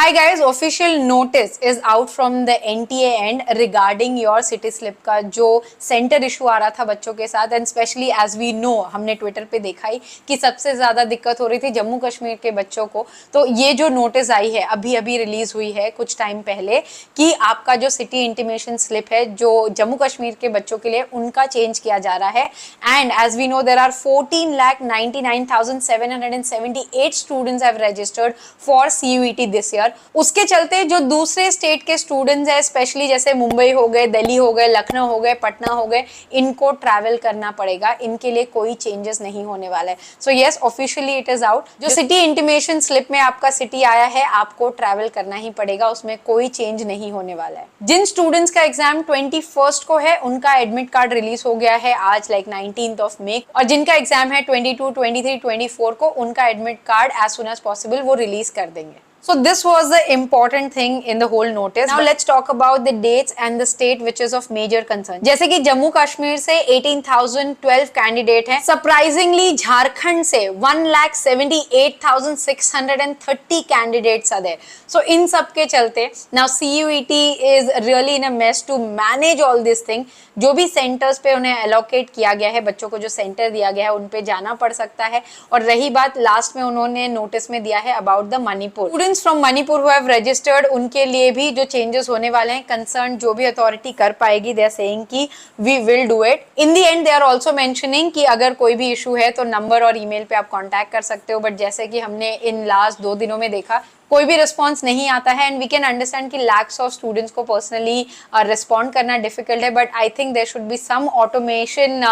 Hi guys, official notice is out from the NTA end regarding your city slip का जो centre issue आ रहा था बच्चों के साथ and specially as we know हमने ट्विटर पे देखा ही कि सबसे ज़्यादा दिक्कत हो रही थी जम्मू कश्मीर के बच्चों को। तो ये जो नोटिस आई है अभी अभी रिलीज हुई है कुछ टाइम पहले कि आपका जो सिटी इंटीमेशन स्लिप है जो जम्मू कश्मीर के बच्चों के लिए उनका चेंज किया जा रहा है and as we know there are 14,99,778 students have registered for CUET this year. उसके चलते जो दूसरे स्टेट के स्टूडेंट्स हैं स्पेशली जैसे मुंबई हो गए, दिल्ली हो गए, लखनऊ हो गए, पटना हो गए, इनको ट्रैवल करना पड़ेगा। इनके लिए कोई चेंजेस नहीं होने वाला है। So yes, officially it is out. जो सिटी इंटीमेशन स्लिप में आपका सिटी आया है आपको ट्रैवल करना ही पड़ेगा, उसमें कोई चेंज नहीं होने वाला है। जिन स्टूडेंट्स का एग्जाम 21 को है उनका एडमिट कार्ड रिलीज हो गया है आज 19 मई, और जिनका एग्जाम है 22, 23, 24 को उनका admit card as soon as possible वो रिलीज कर देंगे। So this was the important thing in the whole notice. Now let's talk about the dates and the state which is of major concern. जैसे कि जम्मू कश्मीर से 18,012 candidate हैं। Surprisingly Jharkhand से 1,78,630 candidates are there. सो इन सब के चलते now CUET is really in a mess to manage all this thing. जो भी सेंटर्स पे उन्हें एलोकेट किया गया है, बच्चों को जो सेंटर दिया गया है उन पे जाना पड़ सकता है। और रही बात लास्ट में उन्होंने नोटिस में दिया है about the Manipur students from Manipur who have registered, उनके लिए भी जो चेंजेस होने वाले हैं कंसर्न जो भी अथॉरिटी कर पाएगी दे आर सेइंग कि we will do it. In the end they are also mentioning कि अगर कोई भी इशू है तो नंबर और ईमेल पे आप कांटेक्ट कर सकते हो, बट जैसे कि हमने इन लास्ट 2 दिनों में देखा कोई भी रिस्पॉन्स नहीं आता है एंड वी कैन अंडरस्टैंड कि लैक्स ऑफ स्टूडेंट्स को पर्सनली रिस्पॉन्ड करना डिफिकल्ट है, but I think there should be some automation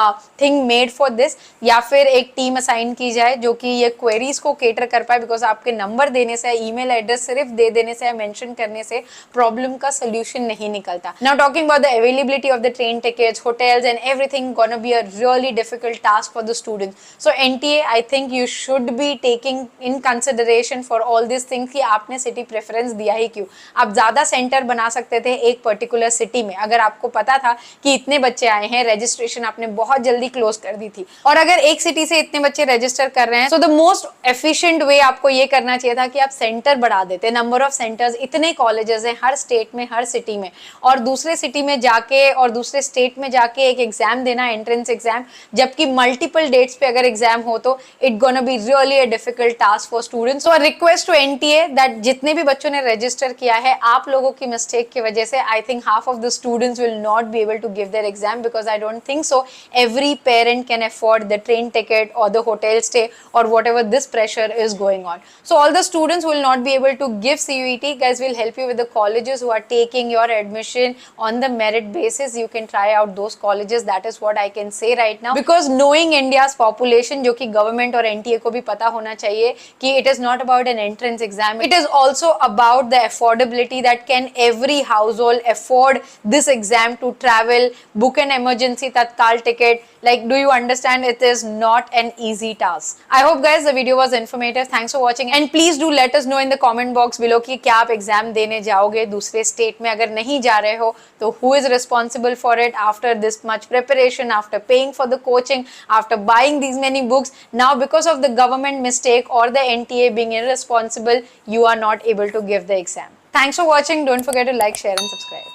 thing made for this, या फिर एक टीम असाइन की जाए जो कि ये क्वेरीज को केटर कर पाए, बिकॉज आपके नंबर देने से, ईमेल एड्रेस सिर्फ दे देने से या मेंशन करने से प्रॉब्लम का सोल्यूशन नहीं निकलता। Now talking about the availability of the train tickets, hotels and everything gonna be a really difficult task for the students. So NTA I think you should be taking in consideration for all this things कि आपने city preference दिया ही क्यों। आप ज्यादा centre बना सकते थे एक पर्टिकुलर सिटी में, अगर आपको पता था कि इतने बच्चे आए हैं, रजिस्ट्रेशन आपने बहुत जल्दी क्लोज कर दी थी। और अगर एक सिटी से इतने बच्चे रजिस्टर कर रहे हैं so the most efficient way आपको ये करना चाहिए था कि आप सेंटर बढ़ा देते, नंबर ऑफ सेंटर्स, इतने कॉलेजेस हैं हर स्टेट में, हर सिटी में, और दूसरे सिटी में जाके और दूसरे स्टेट में जाके एक एग्जाम देना, एंट्रेंस एग्जाम, जबकि मल्टीपल डेट्स पे अगर एग्जाम हो तो it gonna be really a difficult task for students. So request to NTA that जितने भी बच्चों ने रजिस्टर किया है आप लोगों की मिस्टेक की वजह से I think half of the students will not be able to give their exam, because I don't think so every parent can afford the train ticket or the hotel stay or whatever this pressure is going on. So all the students will not be able to give CUET. Guys, will help you with the colleges who are taking your admission on the merit basis. You can try out those colleges. That is what I can say right now, because knowing India's population, जो कि government और NTA को भी पता होना चाहिए कि it is not about an entrance exam, it is also about the affordability, that can every household afford this exam to travel, book an emergency tatkal ticket. Like, do you understand? It is not an easy task. I hope guys the video was informative. Thanks for watching and please do let us know in the comment box below कि क्या आप exam देने जाओगे दूसरे state में। अगर नहीं जा रहे हो तो who is responsible for it after this much preparation, after paying for the coaching, after buying these many books? Now because of the government mistake or the NTA being irresponsible, you are not able to give the exam. Thanks for watching. Don't forget to like, share and subscribe.